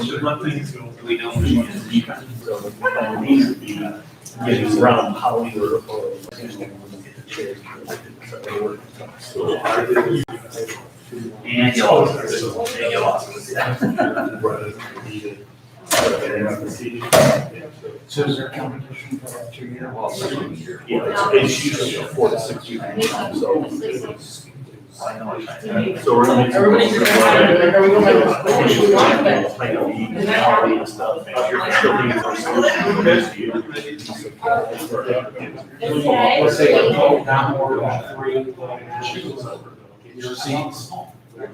should let things go. We don't. Getting around how we were. And you lost. And you lost. So is there competition for that 2 year? Well, 2 years. Yeah, it's usually 4 to 6 years. So. I know it. So we're gonna. Everybody's gonna have- are we gonna have a We're one? and stuff. You're still being Let's say not more than 3 your seats. That's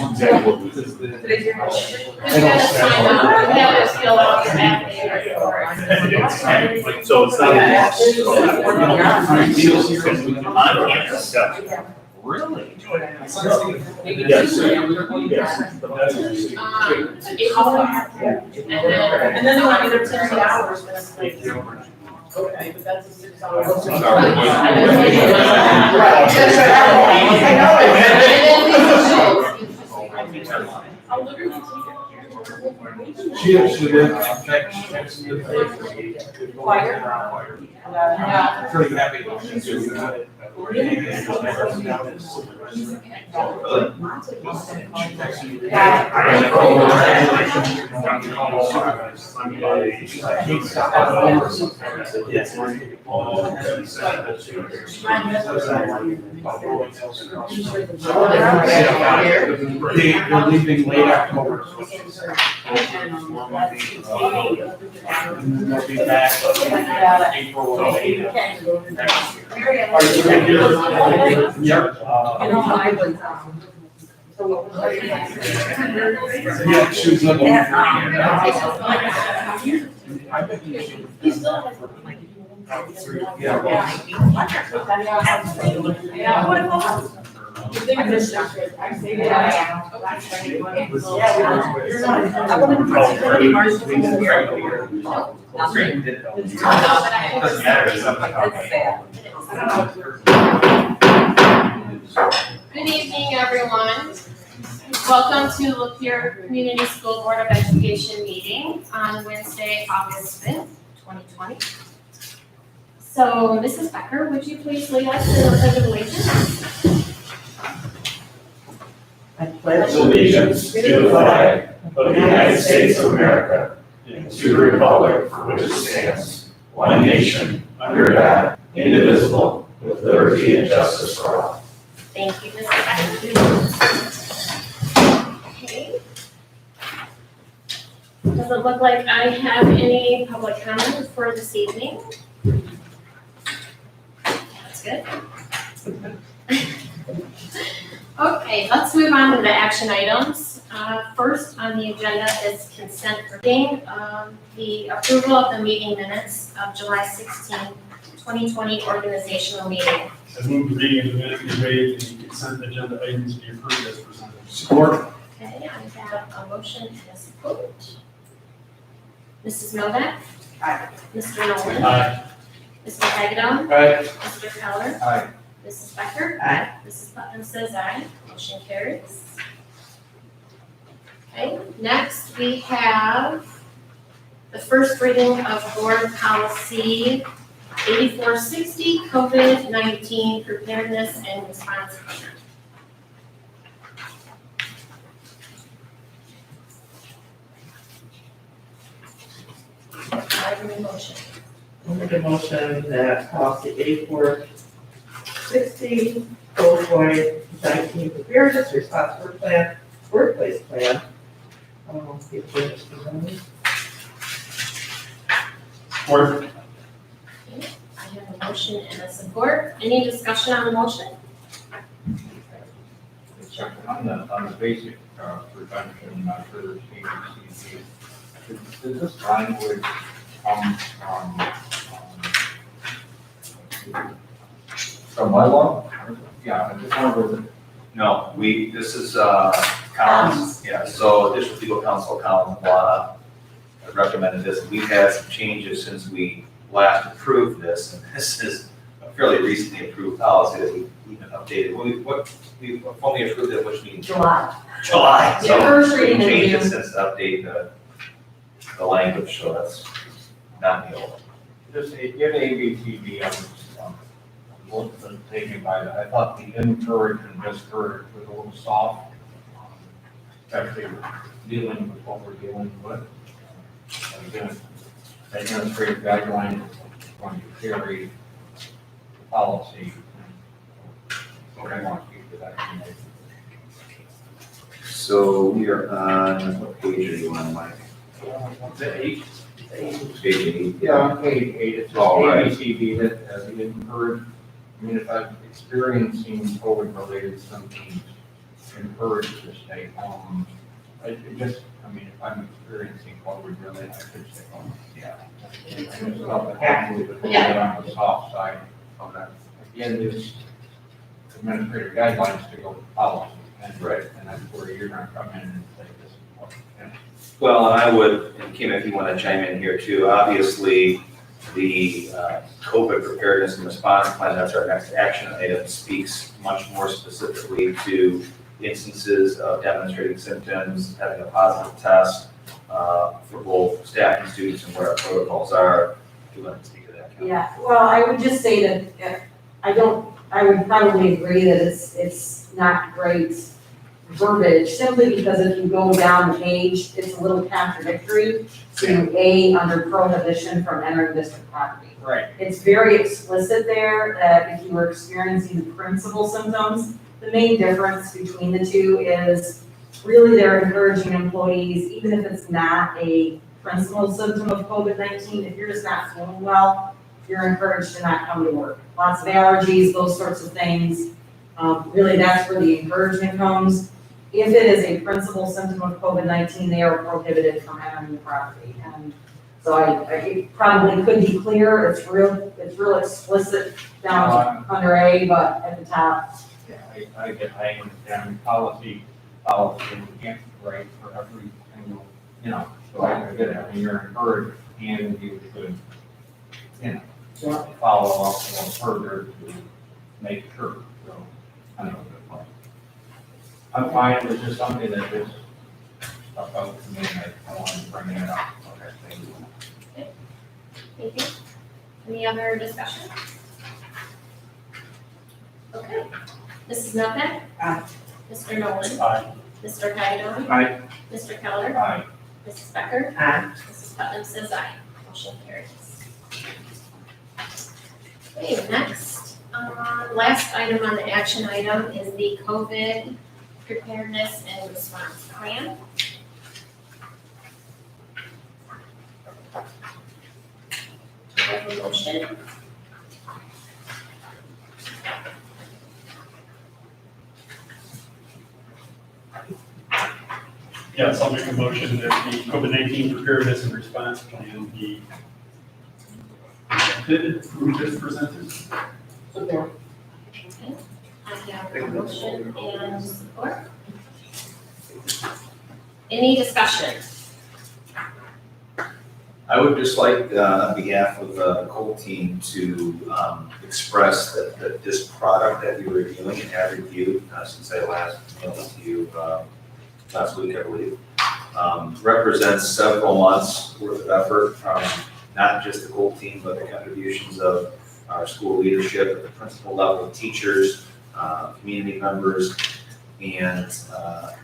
exactly what we did. Today's your motion. You gotta sign up, you gotta fill out your application for it. So it's not. On campus stuff. Really? Yes. Maybe Yes. two. Yes. And then they want either 10 hours, but it's like. Okay, but that's a 6 hour. I'll literally She did. Yeah. Pretty happy. They're leaving late October. And then they'll be back April. Yep. Yeah, she was looking. I bet you should. Doesn't matter. It's not Good evening, everyone. Welcome to Lapeer Community School Board of Education meeting on Wednesday, August 5th, 2020. So, Mrs. Becker, would you please lead us in the pledge of allegiance? I pledge allegiance to the flag of the United States of America and to the republic for which it stands, one nation, under God, indivisible, with liberty and justice for all. Thank you, Mrs. Becker. Okay. Doesn't look like I have any public comment for this evening. That's good. Okay, let's move on to the action items. First on the agenda is consent reading, the approval of the meeting minutes of July 16, 2020 organizational meeting. I move the reading of the minutes be waived and the consent agenda items be approved as presented. Support. Okay, I have a motion and a support. Mrs. Novak? Aye. Mr. Nolan? Aye. Mr. Hagedorn? Aye. Mr. Keller? Aye. Mrs. Becker? Aye. Mrs. Putnam says aye. Motion carries. Okay, next we have the first reading of Board Policy 8460, COVID-19 Preparedness and Response Plan. I have a motion. I'll make a motion that policy 8460, COVID-19 preparedness response workplace plan. Be finished. Support. I have a motion and a support. Any discussion on the motion? On the basic prevention measures, CDC, does this language come from my law? Yeah, I just wondered. No, this is, Collins, yeah, so District Legal Counsel Collins Lana recommended this. We've had some changes since we last approved this, and this is a fairly recently approved policy that we even updated, we formally approved it, which means July. July. Yeah, first reading in Changed it June. since to update the language, so that's not new. Just, give ABCD, wasn't taken by that. I thought the encourage and discourage was a little soft, especially dealing with what we're dealing with. And again, the administrative guidelines are going to carry the policy. I want to keep to that. So we are on, what page are you on, Mike? The eight. Page 8. Yeah, on page 8, it's just Oh, right. ABCD that we encourage, I mean, if I'm experiencing COVID-related symptoms, encourage to stay home. I mean, if I'm experiencing COVID-related, I should stay home. Yeah. And it's not the happy with it on the soft side of that. Again, there's administrative guidelines to go to policy. And that's where you're gonna come in and say this is what, you know. Well, and I would, and Kim, if you want to chime in here too, obviously, the COVID preparedness and response plan, that's our next action item, speaks much more specifically to instances of demonstrating symptoms, having a positive test for both staff and students and what our protocols are. If you want to speak to that, Kim. Yeah, well, I would just say that I would probably agree that it's not great verbiage, simply because if you go down the page, it's a little contradictory to A, under prohibition from entering district property. Right. It's very explicit there that if you were experiencing the principal symptoms, the main difference between the two is really they're encouraging employees, even if it's not a principal symptom of COVID-19, if you're just not feeling well, you're encouraged to not come to work. Lots of allergies, those sorts of things. Really, that's where the encouragement comes. If it is a principal symptom of COVID-19, they are prohibited from entering the property. And so it probably could be clear, it's real explicit down under A, but at the top. Yeah, I understand policy, we can't write for every single, so I get it, I mean, you're encouraged and you should, follow up a little further to make sure, so, I don't know, good point. I'm fine, it was just something that just stuck out to me, and I wanted to bring it up. Okay, thank you. Thank you. Any other discussion? Okay. Mrs. Novak? Aye. Mr. Nolan? Aye. Mr. Guidon? Aye. Mr. Keller? Aye. Mrs. Becker? Aye. Mrs. Putnam says aye. Motion carries. Okay, next, last item on the action item is the COVID preparedness and response plan. Do I have a motion? Yes, I'll make a motion that the COVID-19 preparedness and response plan be approved as presented. Okay. I have a motion and support. Any discussion? I would just like, on behalf of the whole team, to express that this product that you're reviewing and have reviewed since I last mailed it to you last week, I believe, represents several months worth of effort from not just the whole team, but the contributions of our school leadership at the principal level, teachers, community members. And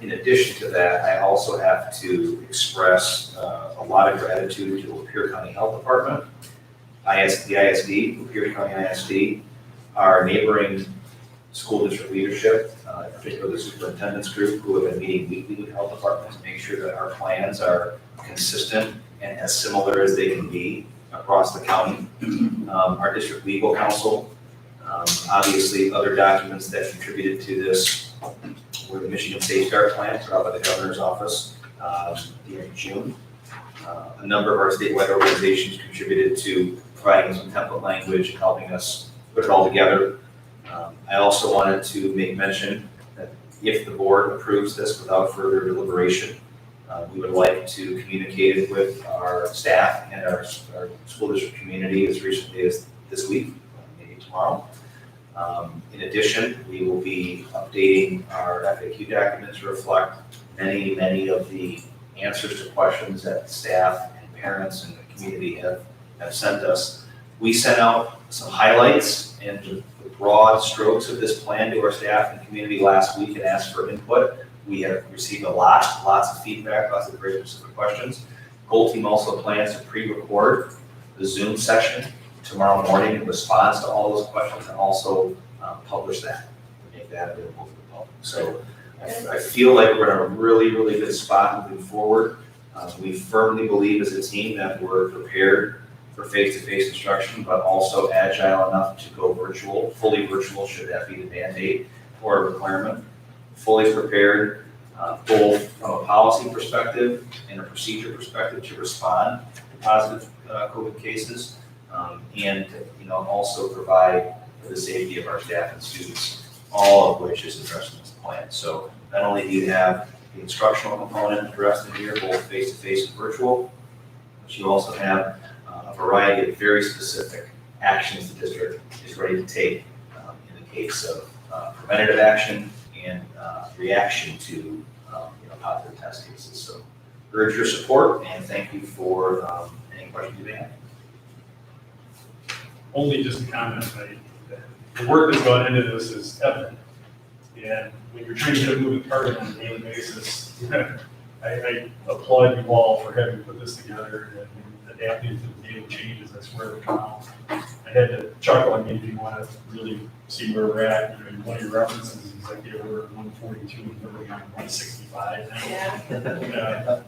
in addition to that, I also have to express a lot of gratitude to the Lapeer County Health Department, the ISD, Lapeer County ISD, our neighboring school district leadership, in particular the superintendents group, who have been meeting weekly with health departments to make sure that our plans are consistent and as similar as they can be across the county. Our district legal counsel, obviously other documents that contributed to this were the Michigan Safeguard Plan put out by the governor's office in June. A number of our statewide organizations contributed to providing some template language and helping us put it all together. I also wanted to make mention that if the board approves this without further deliberation, we would like to communicate it with our staff and our school district community as recently as this week, maybe tomorrow, In addition, we will be updating our FAQ document to reflect many of the answers to questions that staff and parents and the community have sent us. We sent out some highlights and the broad strokes of this plan to our staff and community last week and asked for input. We have received lots of feedback, lots of very specific questions. Goal team also plans to pre-record the Zoom session tomorrow morning in response to all those questions and also publish that, make that available to the public. So I feel like we're in a really good spot moving forward. We firmly believe as a team that we're prepared for face-to-face instruction, but also agile enough to go virtual, fully virtual should that be the mandate or a requirement. Fully prepared, both from a policy perspective and a procedure perspective to respond to positive COVID cases, and also provide for the safety of our staff and students, all of which is addressed in this plan. So not only do you have the instructional component addressed in here, both face-to-face and virtual, but you also have a variety of very specific actions the district is ready to take in the case of preventative action and reaction to positive test cases. So urge your support and thank you for any questions you may have. Only just a comment, the work that's gone into this is evident. And when you're trying to get a moving target on a daily basis, I applaud you all for having put this together and adapting to the daily changes. I swear to God, I had to chuckle. I mean, if you want to really see where we're at, one of your references is like we're at 142 and we're on 165 now. Yeah.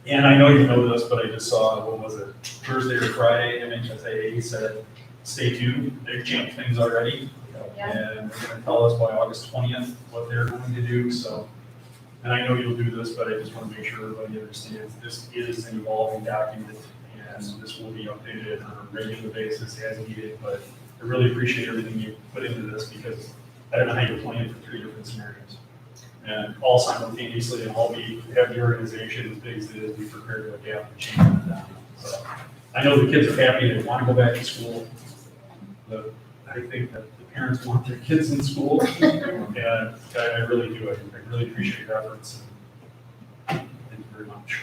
And I know you know this, but I just saw, what was it, Thursday or Friday, MHSAA said, stay tuned, they've changed things already. Yeah. And they're gonna tell us by August 20th what they're going to do, so. And I know you'll do this, but I just want to make sure everybody understands this is an evolving document and this will be updated on a regular basis as needed, but I really appreciate everything you put into this because I don't know how you're planning for 3 different scenarios. And all simultaneously, and all have the organization as big as it is, be prepared to adapt and change it down. So I know the kids are happy, they want to go back to school, but I think that the parents want their kids in school. And I really do, I really appreciate your efforts. Thank you very much.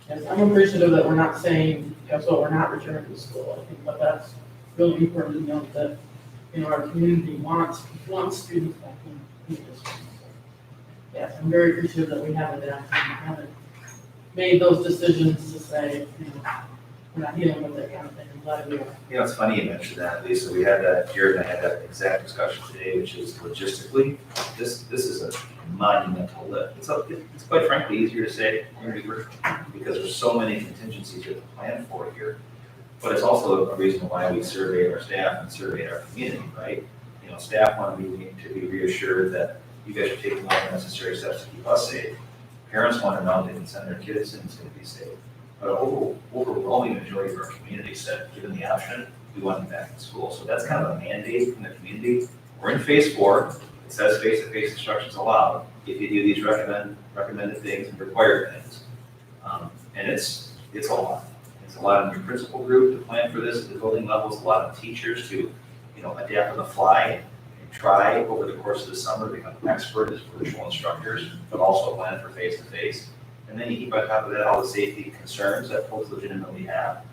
Yes, I'm appreciative that we're not saying, guess what, we're not returning to school. I think that that's really important to note that, our community wants students back in the district. Yes, I'm very appreciative that we haven't haven't made those decisions to say, we're not dealing with that kind of thing. I'm glad we are. It's funny you mentioned that, Lisa. We had that, Jared and I had that exact discussion today, which is logistically, this is a monumental lift. It's quite frankly easier to say because there's so many contingencies you have to plan for here. But it's also a reason why we survey our staff and survey our community, right? Staff want to be reassured that you guys are taking all the necessary steps to keep us safe. Parents want to know they can send their kids and it's going to be safe. But overwhelming majority of our community said, given the option, we want them back in school. So that's kind of a mandate from the community. We're in phase 4. It says face-to-face instructions allowed if you do these recommended things and required things. And it's a lot. It's a lot of your principal group to plan for this at the building levels, a lot of teachers to adapt on the fly and try over the course of the summer to become expert as virtual instructors, but also plan for face-to-face. And then you keep on top of that all the safety concerns that folks legitimately have.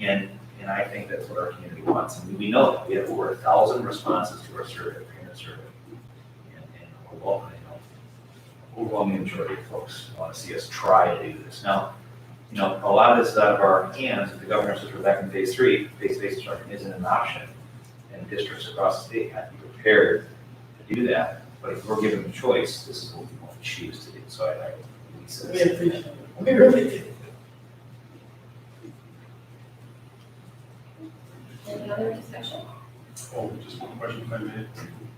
And I think that's what our community wants. And we know that we have over 1,000 responses to our survey, parent survey. And overwhelming majority of folks want to see us try to do this. Now, a lot of this is out of our hands. If the governor says we're back in phase 3, face-to-face instruction isn't an option. And districts across the state have to be prepared to do that. But if we're given the choice, this is what we want to choose to do. So We appreciate it. We really do. Any other discussion? Oh, just one question, if I may.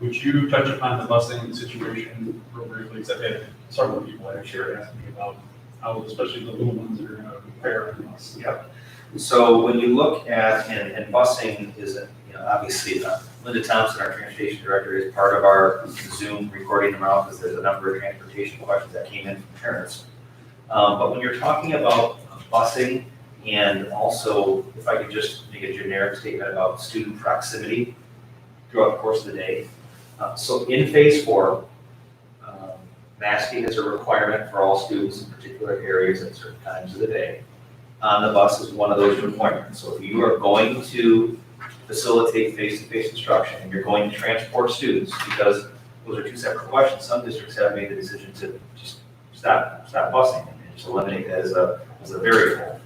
Would you touch upon the busing situation real briefly? Because I've had several people actually asking me about how, especially the little ones that are going to prepare on bus. Yep. So when you look at, and busing is, obviously, Linda Thompson, our transportation director, is part of our Zoom recording tomorrow because there's a number of transportation questions that came in from parents. But when you're talking about busing And also, if I could just make a generic statement about student proximity throughout the course of the day. So in phase 4, masking is a requirement for all students in particular areas at certain times of the day. On the bus is one of those requirements. So if you are going to facilitate face-to-face instruction and you're going to transport students, because those are two separate questions, some districts have made the decision to just stop busing and just eliminate that as a variable.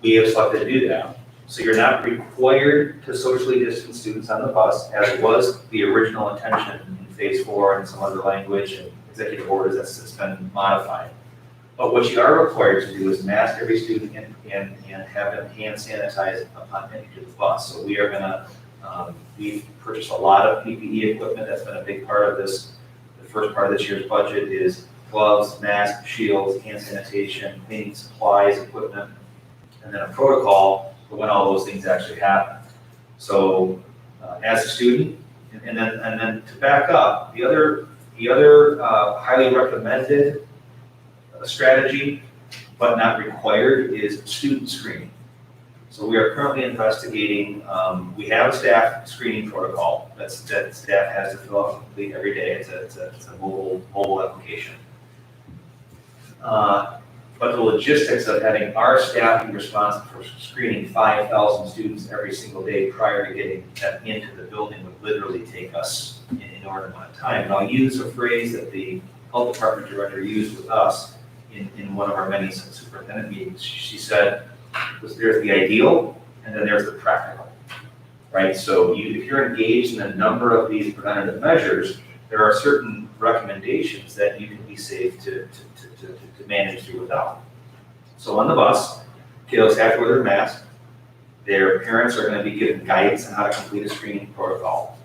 We have selected to do that. So you're not required to socially distance students on the bus, as was the original intention in phase 4 and some other language and executive orders that's been modified. But what you are required to do is mask every student and have them hand sanitize upon entry to the bus. So we are gonna, we've purchased a lot of PPE equipment. That's been a big part of this. The first part of this year's budget is gloves, masks, shields, hand sanitation, cleaning supplies, equipment, and then a protocol for when all those things actually happen. So as a student, and then to back up, the other highly recommended strategy, but not required, is student screening. So we are currently investigating, we have a staff screening protocol that staff has to fill out and complete every day. It's a mobile application. But the logistics of having our staff be responsible for screening 5,000 students every single day prior to getting them into the building would literally take us an inordinate amount of time. And I'll use a phrase that the health department director used with us in one of our many superintendent meetings. She said, there's the ideal, and then there's the practical, right? So if you're engaged in a number of these preventative measures, there are certain recommendations that you can be safe to manage through without. So on the bus, kiddos have to wear their mask. Their parents are going to be given guidance on how to complete a screening protocol.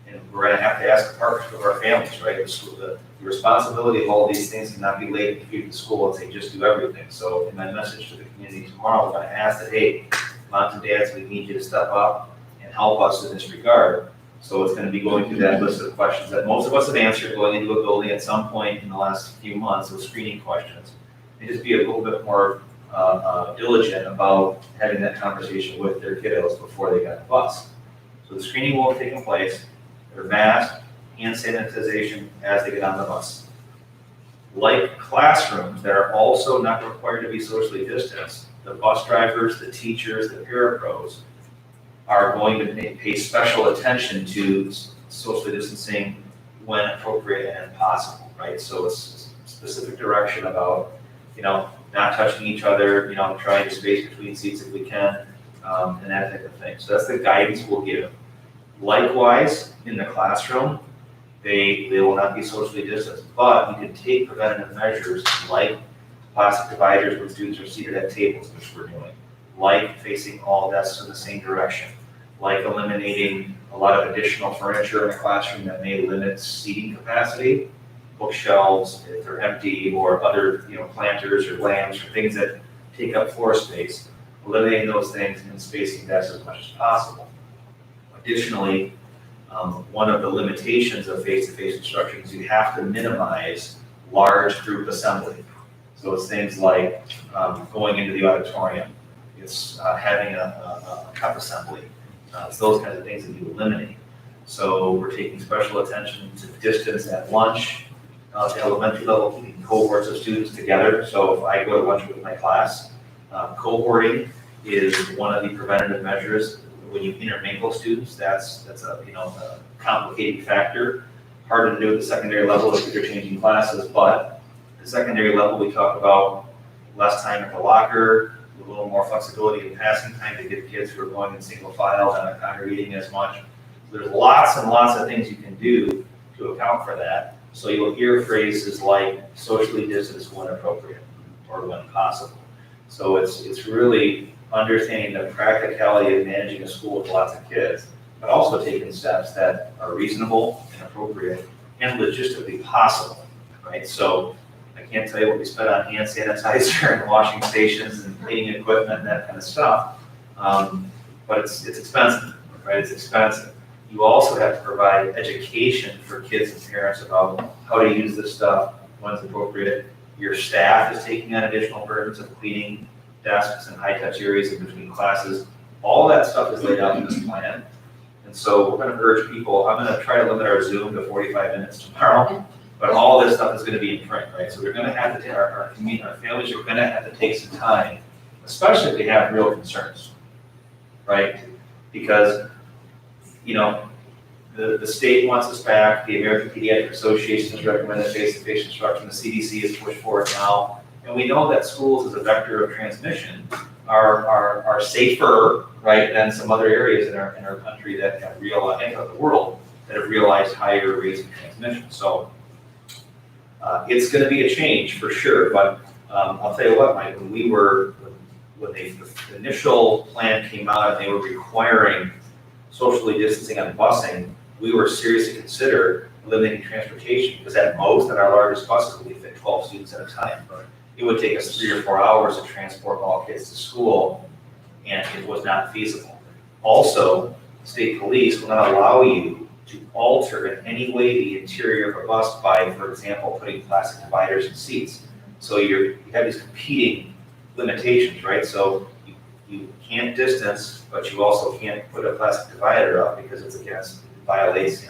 And we're going to have to ask the partnership of our families, right? The responsibility of all these things cannot be laid at the feet of the school and say, just do everything. So in my message to the community tomorrow, we're going to ask that, hey, moms and dads, we need you to step up and help us in this regard. So it's going to be going through that list of questions that most of us have answered going into a building at some point in the last few months, those screening questions. And just be a little bit more diligent about having that conversation with their kiddos before they get on the bus. So the screening will have taken place, their mask, hand sanitization as they get on the bus. Like classrooms that are also not required to be socially distanced, the bus drivers, the teachers, the parapros are going to pay special attention to socially distancing when appropriate and possible, right? So it's specific direction about, not touching each other, trying to space between seats if we can, and that type of thing. So that's the guidance we'll give. Likewise, in the classroom, they will not be socially distanced, but you can take preventative measures like plastic dividers when students are seated at tables, which we're doing, like facing all desks in the same direction, like eliminating a lot of additional furniture in a classroom that may limit seating capacity, bookshelves if they're empty, or other planters or lamps or things that take up floor space, eliminating those things and spacing desks as much as possible. Additionally, one of the limitations of face-to-face instruction is you have to minimize large group assembly. So it's things like going into the auditorium, it's having a cup assembly. It's those kinds of things that you eliminate. So we're taking special attention to distance at lunch, at elementary level, keeping cohorts of students together. So if I go to lunch with my class, cohorting is one of the preventative measures. When you intermingle students, that's a complicating factor. Hard to do at the secondary level if you're changing classes, but at the secondary level, we talk about less time at the locker, a little more flexibility in passing time to get kids who are going in single file and not congregating as much. So there's lots and lots of things you can do to account for that. So you'll hear phrases like socially distanced when appropriate or when possible. So it's really understanding the practicality of managing a school with lots of kids, but also taking steps that are reasonable and appropriate and logistically possible, right? So I can't tell you what we spent on hand sanitizer and washing stations and cleaning equipment and that kind of stuff, but it's expensive, right? It's expensive. You also have to provide education for kids and parents about how to use this stuff when it's appropriate. Your staff is taking on additional burdens of cleaning desks and high-touch areas in between classes. All that stuff is laid out in this plan. And so we're gonna urge people, I'm gonna try to limit our Zoom to 45 minutes tomorrow, but all this stuff is gonna be in print, right? So they're gonna have to, our families are gonna have to take some time, especially if they have real concerns, right? Because, you know, the state wants us back, the American Pediatric Association has recommended face-to-face instruction, the CDC has pushed for it now, and we know that schools as a vector of transmission are safer, right, than some other areas in our country that have realized, and of the world, that have realized higher rates of transmission. So it's gonna be a change for sure, but I'll tell you what, Mike, when the initial plan came out and they were requiring socially distancing on busing, we were seriously considered limiting transportation, because at most, in our largest buses, we fit 12 students at a time. It would take us 3 or 4 hours to transport all kids to school, and it was not feasible. Also, state police will not allow you to alter in any way the interior of a bus by, for example, putting plastic dividers in seats. So you have these competing limitations, right? So you can't distance, but you also can't put a plastic divider up because it violates,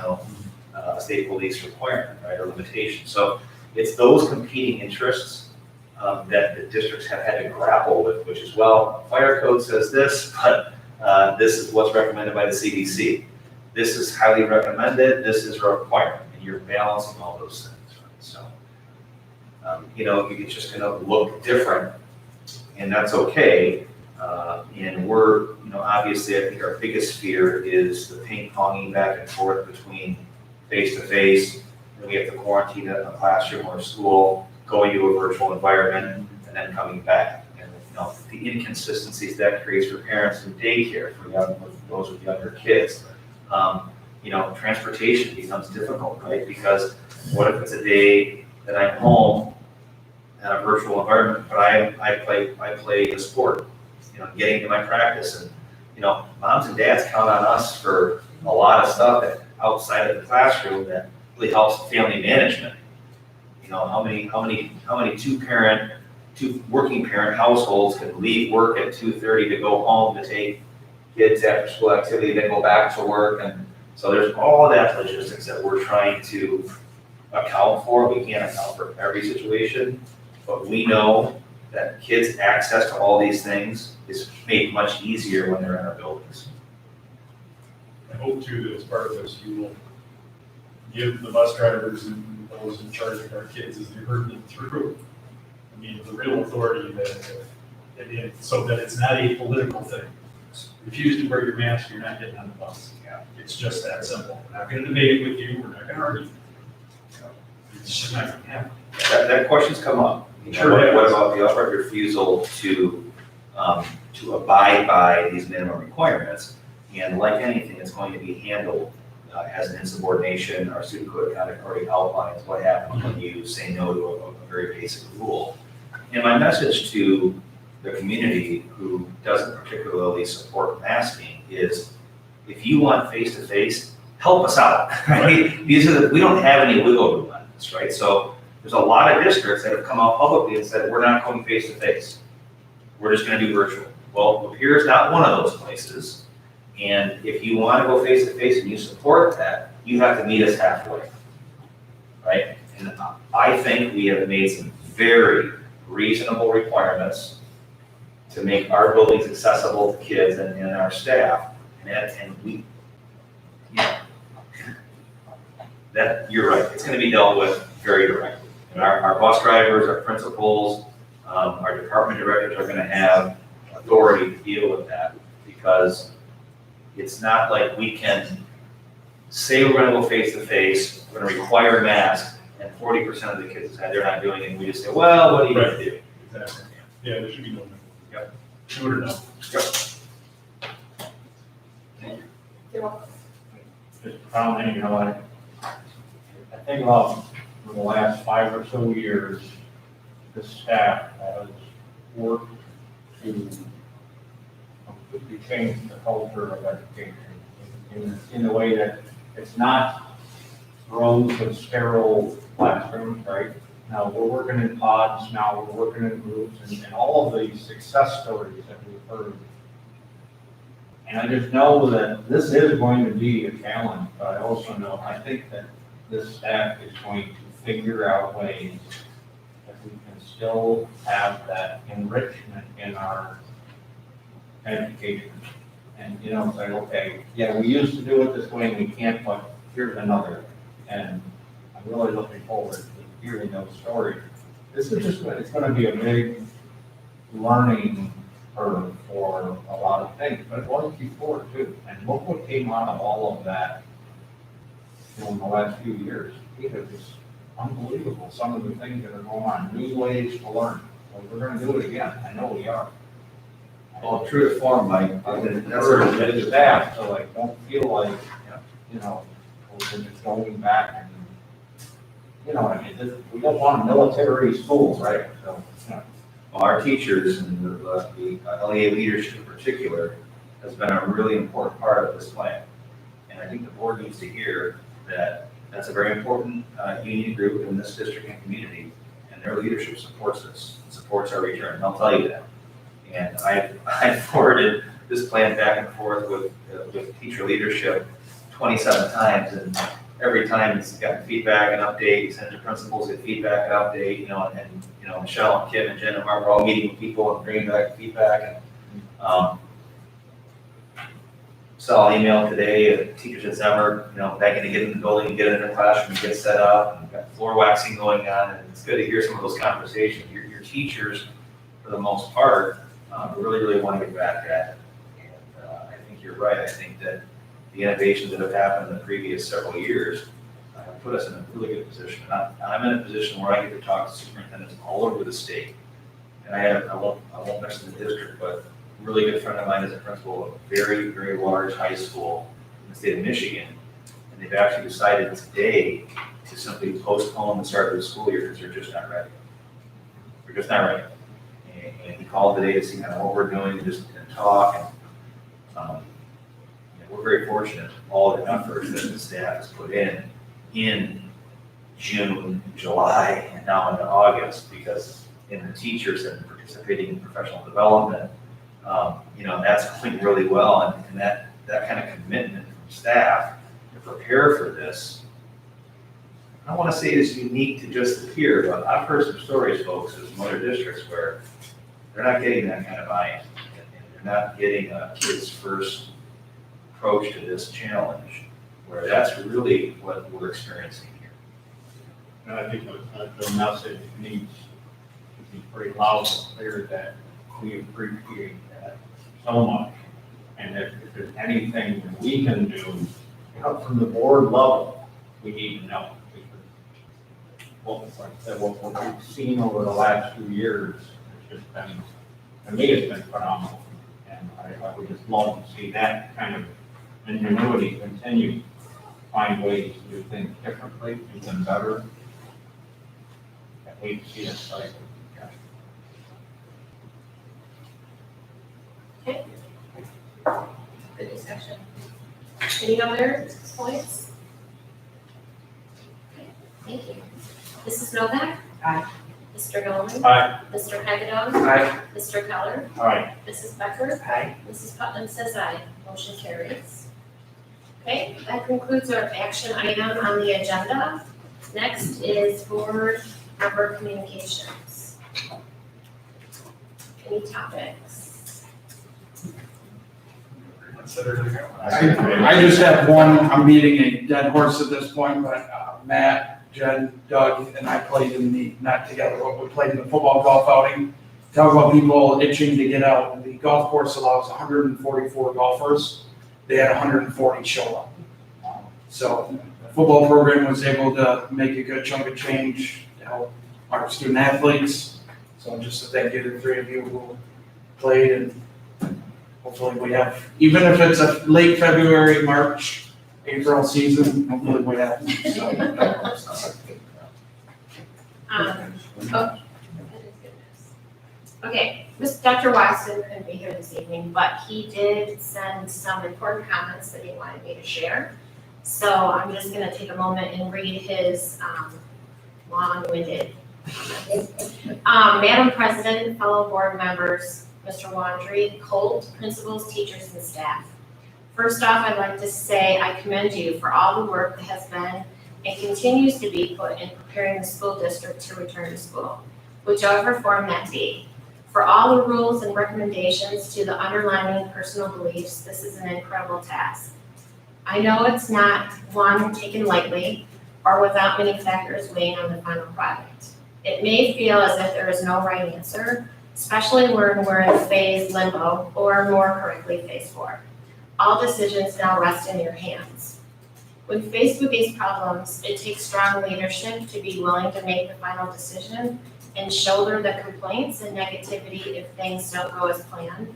state police requirement, right, or limitation. So it's those competing interests that the districts have had to grapple with, which is, well, fire code says this, but this is what's recommended by the CDC. This is highly recommended, this is a requirement, and you're balancing all those things, right? So, it's just gonna look different, and that's okay. And we're, obviously, I think our biggest fear is the ping-ponging back and forth between face-to-face, and we have to quarantine in a classroom or a school, going to a virtual environment, and then coming back. And the inconsistencies that creates for parents in daycare, for those with younger kids. Transportation becomes difficult, right? Because what if it's a day that I'm home in a virtual environment, but I play a sport, getting to my practice, and moms and dads count on us for a lot of stuff outside of the classroom that really helps family management. How many two working parent households can leave work at 2:30 to go home to take kids after school activity, then go back to work, and so there's all that logistics that we're trying to account for. We can't account for every situation, but we know that kids' access to all these things is made much easier when they're in our buildings. I hope too that as part of this, you will give the bus drivers and those in charge of our kids as they herd them through, the real authority so that it's not a political thing. Refuse to wear your mask, you're not getting on the bus. It's just that simple. We're not gonna debate it with you, we're not gonna argue. It's just not gonna happen. That question's come up. Sure. What about the outright refusal to abide by these minimum requirements? And like anything, it's going to be handled as an insubordination. Our student code of conduct already outlines what happens when you say no to a very basic rule. And my message to the community who doesn't particularly support masking is, if you want face-to-face, help us out, right? We don't have any wiggle room on this, right? So there's a lot of districts that have come out publicly and said, we're not going face-to-face. We're just gonna do virtual. Well, Lapeer is not one of those places. And if you wanna go face-to-face and you support that, you have to meet us halfway, right? And I think we have made some very reasonable requirements to make our buildings accessible to kids and our staff. And we, that, you're right, it's gonna be dealt with very directly. And our bus drivers, our principals, our department directors are gonna have authority to deal with that, because it's not like we can say we're gonna go face-to-face, we're gonna require masks, and 40% of the kids decide they're not doing it, and we just say, well, what are you gonna do? Exactly. Yeah, there should be no. Yep. Do it or no. Just commenting, I think about for the last 5 or so years, the staff has worked to completely change the culture of education in the way that it's not rows of sterile classrooms, right? Now, we're working in pods, now we're working in groups, and all of these success stories that we've heard. And I just know that this is going to be a challenge, but I also know, I think that this staff is going to figure out ways that we can still have that enrichment in our education. And, you know, say, okay, yeah, we used to do it this way and we can't, but here's another. And I'm really looking forward to hearing those stories. This is just, it's gonna be a big learning curve for a lot of things, but it was before too. And look what came out of all of that, you know, in the last few years. It is just unbelievable, some of the things that are going on, new ways to learn. Well, we're gonna do it again, I know we are. Well, true to form, Mike, I would that's encourage it is that, so like, don't feel like, you know, we're just going back and, you know what I mean, we don't want military schools, right? So, you know. Well, our teachers and the LEA leadership in particular has been a really important part of this plan. And I think the board needs to hear that that's a very important union group in this district and community, and their leadership supports this, supports our return, and I'll tell you that. And I've forwarded this plan back and forth with teacher leadership 27 times, and every time it's got feedback and update, send it to principals, get feedback and update, you know, and you know, Michelle and Kim and Jen and Mark are all meeting with people and bringing back feedback. And saw an email today of teachers at Zimmer, you know, begging to get in the building and get in their classroom and get set up, and we've got floor waxing going on, and it's good to hear some of those conversations. Your teachers, for the most part, really want to get back at it. And I think you're right. I think that the innovations that have happened in the previous several years have put us in a really good position. I'm in a position where I get to talk to superintendents all over the state. And I won't mention the district, but a really good friend of mine is a principal of a very, very large high school in the state of Michigan. And they've actually decided today to simply postpone the start of the school year because they're just not ready. They're just not ready. And he called today to see kind of what we're doing and just talk. And we're very fortunate all the efforts that the staff has put in June, July, and now into August, because in the teachers and participating in professional development, you know, that's going really well. And that kind of commitment from staff to prepare for this, I don't want to say it's unique to just here, but I've heard some stories, folks, of some other districts where they're not getting that kind of buy-in, and they're not getting a kids first approach to this challenge, where that's really what we're experiencing here. And I think the message needs to be pretty loud and clear that we appreciate that so much. And if there's anything that we can do, you know, from the board level, we need to know. Because what we've seen over the last 2 years has just been, to me, it's been phenomenal. And I would just love to see that kind of ingenuity continue, find ways to do things differently, do them better. I hate to see it cycle. Okay. Good discussion. Any other points? Okay, thank you. Mrs. Novak? Aye. Mr. Nolan? Aye. Mr. Hagedorn? Aye. Mr. Keller? All right. Mrs. Becker? Aye. Mrs. Putnam says aye. Motion carries. Okay, that concludes our action item on the agenda. Next is board member communications. Any topics? I just have one, I'm beating a dead horse at this point, but Matt, Jen, Doug, and I played in the, not together, but we played in the football golf outing. Talk about people itching to get out. The golf course allows 144 golfers. They had 140 show up. So the football program was able to make a good chunk of change to help our student athletes. So just a thank you to the three of you who played, and hopefully we have, even if it's a late February, March, April season, hopefully we have. So, Okay, Dr. Watson couldn't be here this evening, but he did send some important comments that he wanted me to share. So I'm just gonna take a moment and read his long-winded Madam President, fellow board members, Mr. Wandry, Colt, principals, teachers, and staff. First off, I'd like to say I commend you for all the work that has been and continues to be put in preparing the school district to return to school, whichever form that be. For all the rules and recommendations to the underlying personal beliefs, this is an incredible task. I know it's not one taken lightly or without many factors weighing on the final product. It may feel as if there is no right answer, especially when we're in phase limbo, or more correctly, phase 4. All decisions now rest in your hands. When faced with these problems, it takes strong leadership to be willing to make the final decision and shoulder the complaints and negativity if things don't go as planned,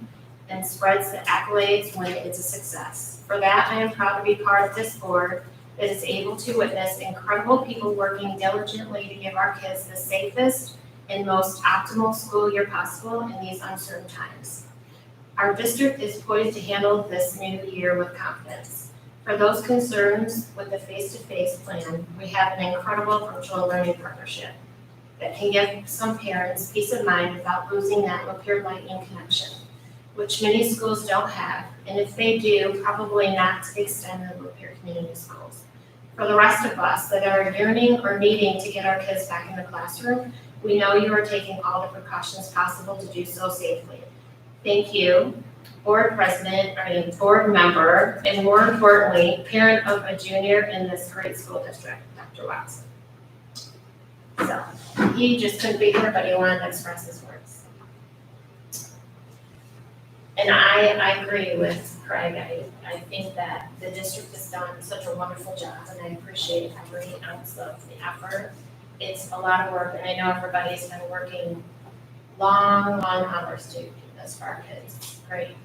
and spreads the accolades when it's a success. For that, I am proud to be part of this board that is able to witness incredible people working diligently to give our kids the safest and most optimal school year possible in these uncertain times. Our district is poised to handle this new year with confidence. For those concerns with the FacetoFace plan, we have an incredible virtual learning partnership that can give some parents peace of mind without losing that Lapeer Lightning connection, which many schools don't have, and if they do, probably not to the extent of Lapeer Community Schools. For the rest of us that are yearning or needing to get our kids back in the classroom, we know you are taking all the precautions possible to do so safely. Thank you, board president, board member, and more importantly, parent of a junior in this great school district, Dr. Watson. So, he just couldn't be here, but he wanted to express his words. And I agree with Craig. I think that the district has done such a wonderful job, and I appreciate every ounce of the effort. It's a lot of work, and I know everybody's been working long hours to do this for our kids. It's great.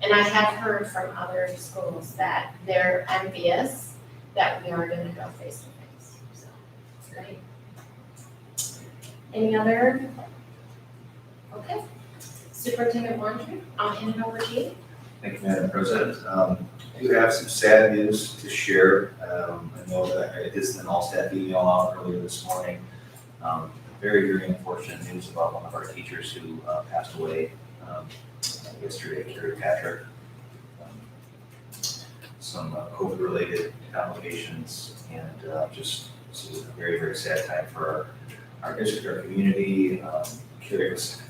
And I have heard from other schools that they're envious that we are going to go face to face. So it's great. Any other? Okay. Superintendent Wandry, I'll hand it over to you. Thank you, Madam President. I do have some sad news to share. I know that I did send an all-staff email out earlier this morning. Very unfortunate news about one of our teachers who passed away yesterday, Carrie Patrick. Some COVID-related complications, and just this is a very sad time for our district, our community. Carrie was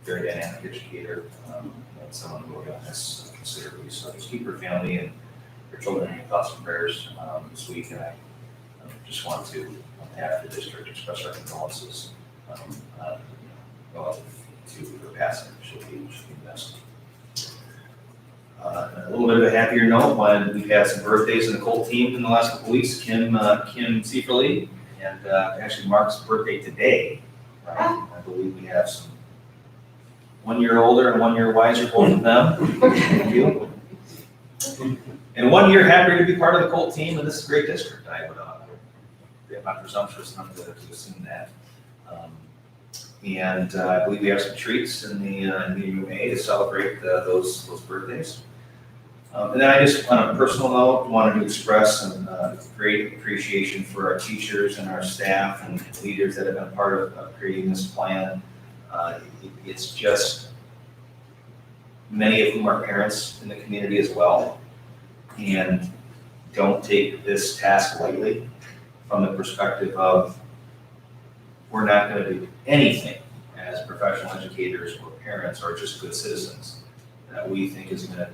a very dynamic educator, and someone who we're going to miss considerably. So just keep her family and her children in thoughts and prayers this week, and I just want to, on behalf of the district, express our condolences to her passing. She'll be missed. A little bit of a happier note, when we've had some birthdays in the Colt team in the last couple weeks. Kim Sieferle, and actually Mark's birthday today, right? I believe we have some 1 year older and 1 year wiser, both of them. Thank you. And 1 year happier to be part of the Colt team in this great district. I would be not presumptuous enough to assume that. And I believe we have some treats in the UMA to celebrate those birthdays. And then I just, on a personal note, wanted to express some great appreciation for our teachers and our staff and leaders that have been part of creating this plan. It's just, many of whom are parents in the community as well, and don't take this task lightly from the perspective of, we're not going to do anything as professional educators or parents or just good citizens that we think is going to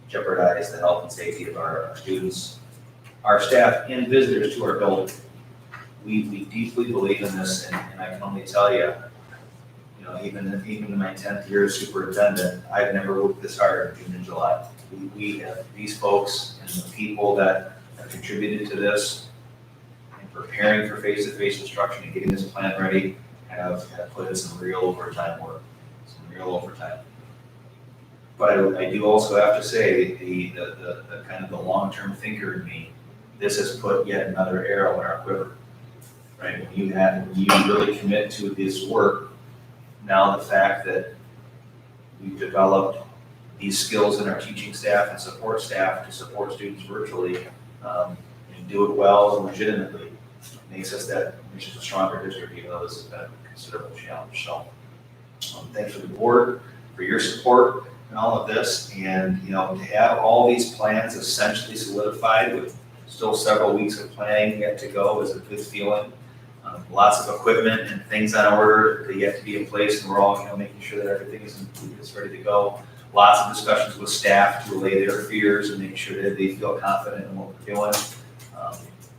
jeopardize the health and safety of our students, our staff, and visitors to our building. We deeply believe in this, and I can only tell you, even in my 10th year as superintendent, I've never worked this hard in June and July. We have these folks and the people that have contributed to this and preparing for face-to-face instruction and getting this plan ready have put in some real overtime work, But I do also have to say, the kind of the long-term thinker in me, this has put yet another arrow in our quiver, right? When you really commit to this work, now the fact that we've developed these skills in our teaching staff and support staff to support students virtually, and do it well and legitimately, makes us a stronger district, even though this has been a considerable challenge. So, thanks for the board, for your support in all of this, and, you know, to have all these plans essentially solidified with still several weeks of planning yet to go is a good feeling. Lots of equipment and things on order that yet to be in place, and we're all, you know, making sure that everything is ready to go. Lots of discussions with staff to allay their fears and make sure that they feel confident in what we're doing.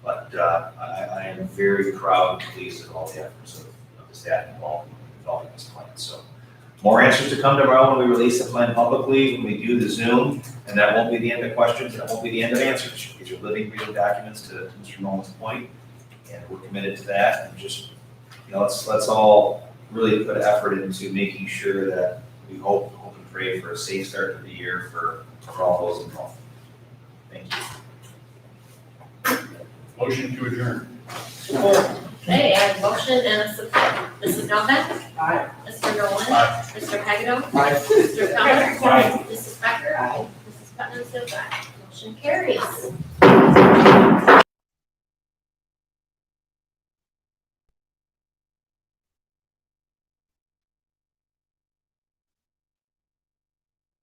But I am very proud and pleased with all the efforts of the staff involved in developing this plan. So more answers to come tomorrow when we release the plan publicly, when we do the Zoom, and that won't be the end of questions, that won't be the end of answers. These are living, breathing documents to Mr. Nolan's point, and we're committed to that. And just, you know, let's all really put effort into making sure that we hope and pray for a safe start to the year for all those involved. Thank you. Motion to adjourn. Okay, I have a motion and a support. Mrs. Novak? Aye. Mr. Nolan? Aye. Mr. Hagedorn? Aye. Mr. Keller? Aye. Mrs. Becker? Aye. Mrs. Putnam says aye. Motion carries.